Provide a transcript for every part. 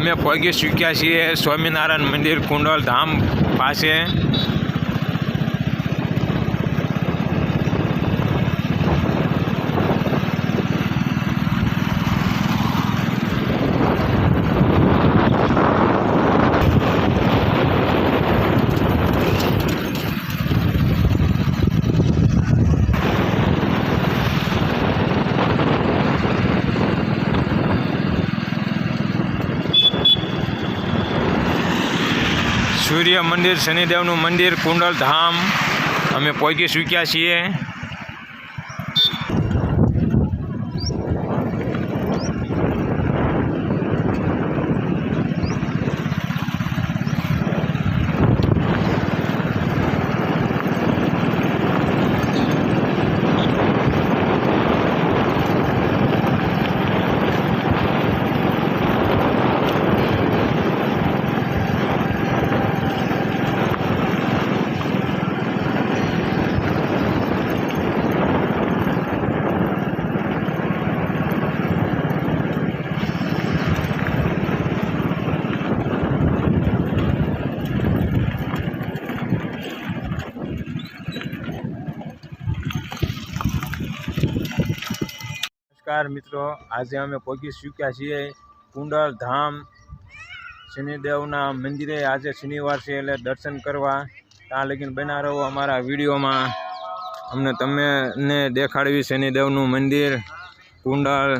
અમે પહોંચી ચૂક્યા છીએ સ્વામિનારાયણ મંદિર કુંડલ ધામ પાસે। सूर्य मंदिर शनिदेवનું મંદિર કુંડલ ધામ અમે પહોંચી ચૂક્યા છીએ। नमस्कार मित्रों, आज अमे पहुंची चूक्या छीए कुंडल धाम शनिदेवना मंदिरे। आज शनिवार से एटले दर्शन करवा ત્યાં લગીને બના રહો અમારા વિડીયોમાં। અમને તમને દેખાડવી શનિદેવનું મંદિર કુંડલ।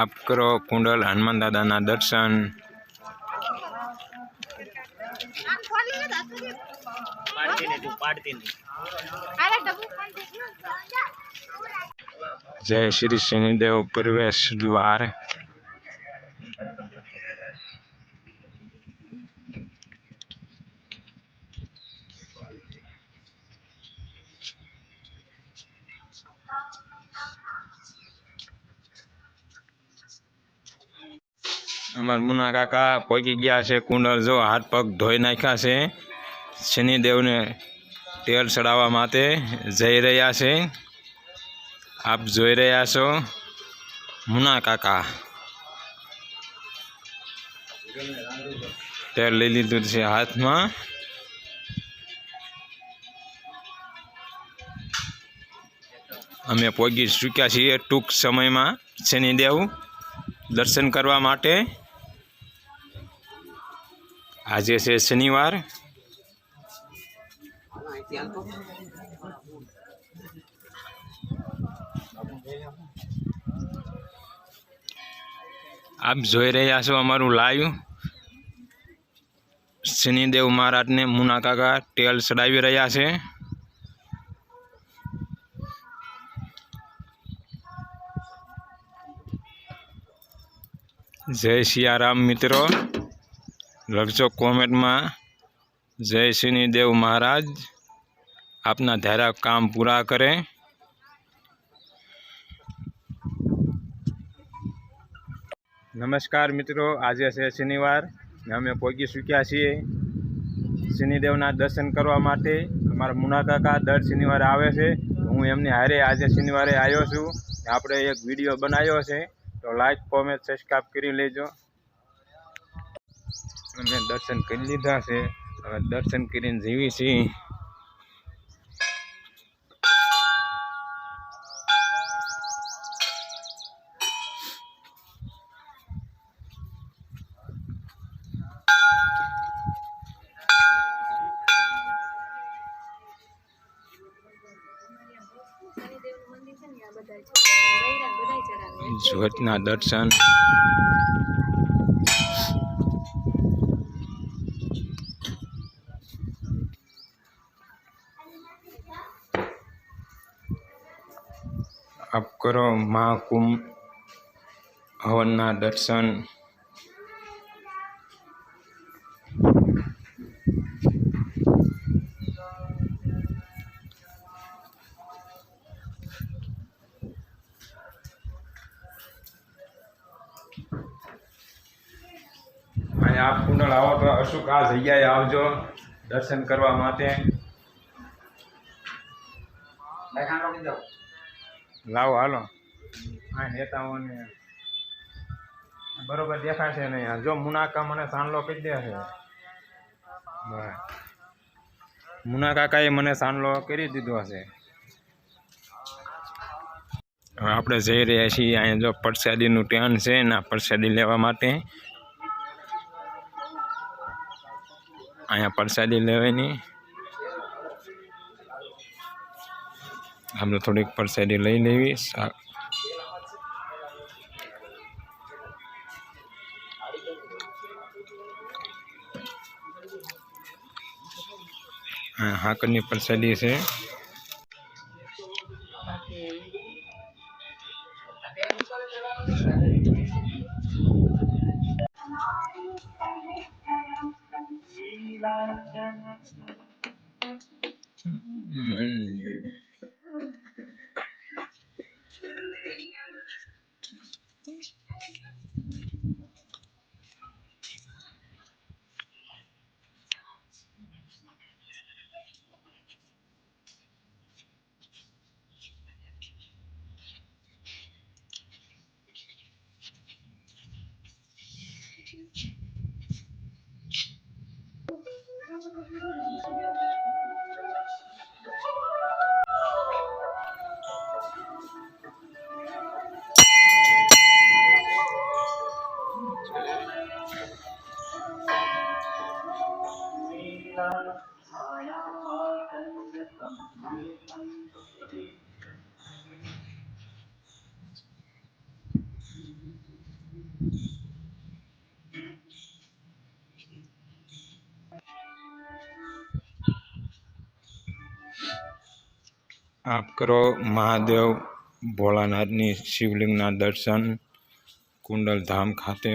આપ કરો કુંડલ હનુમાન દાદાના દર્શન। जय श्री शनिदेव प्रवेश द्वार। अमर मुना काका पहुंची गया है कुंडल। जो हाथ पग धोई नाख्या है शनिदेव ने तेल चढ़ावा माटे जई रह्या छे। आप जोई रह्या छो मुना काका तेल लई लीधुं छे हाथ में। अमे पहोंची चूक्या छीए टूंक समय में शनिदेव दर्शन करवा माटे। आजे छे शनिवार। आप જોઈ રહ્યા છો અમારું લાઈવ। શનિદેવ મહારાજને મુના કાકા તેલ ચડાવી રહ્યા છે। जय सियाराम मित्रों, लखजो कॉमेंट में जय शनिदेव महाराज अपना धारा काम पूरा करें। नमस्कार मित्रों, आज है शनिवार ने अमे पहुंची चूक्या छीए शनिदेवना दर्शन करवा माटे। अमारा मुना काका दर शनिवारे आवे छे, हूँ एमनी हारे आज शनिवारे आव्यो छुं। आपणे एक विडियो बनाव्यो छे तो लाइक कॉमेंट सब्सक्राइब करी लेजो। अमे दर्शन करी लीधा छे, हवे दर्शन करीने जीवी छीए। ज्योतना दर्शन आप करो। महाकुंभ हवनना दर्शन। आप कुंडल आओ तो अशोक आ जग्याए आवजो दर्शन करवा माटे। લાવો હાલો આ નેતાઓને બરોબર દેખાશે નહીં. જો મુનાકા મને સાનલો કહી દે છે. બસ મુના કાકાએ મને સાનલો કરી દીધો હશે. હવે આપણે જઈ રહ્યા છીએ અહીંયા જો પ્રસાદીનું ટેન છે ને પ્રસાદી લેવા માટે. અહીંયા પ્રસાદી લેવાની આપણે થોડીક પ્રસાદી લઈ લેવી. હાકરની પ્રસાદી છે. આપ કરો મહાદેવ ભોળાનાથની શિવલિંગના દર્શન કુંડલ ધામ ખાતે.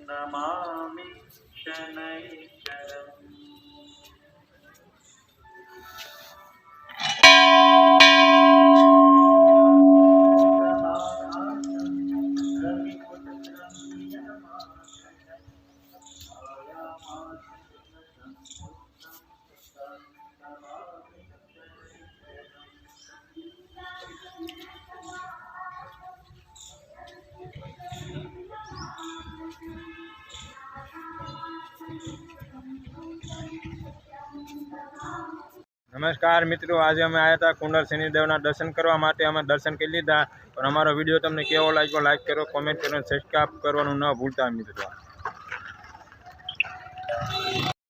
नमामि शनैश्चरम् નમસ્કાર મિત્રો, આજે અમે આવ્યા હતા કુંડલ શનિદેવના દર્શન કરવા માટે. અમે દર્શન કરી લીધા. પણ અમારો વિડીયો તમને કેવો લાગ્યો લાઈક કરો, કોમેન્ટ કરો, સબસ્ક્રાઈબ કરવાનું ન ભૂલતા મિત્રો.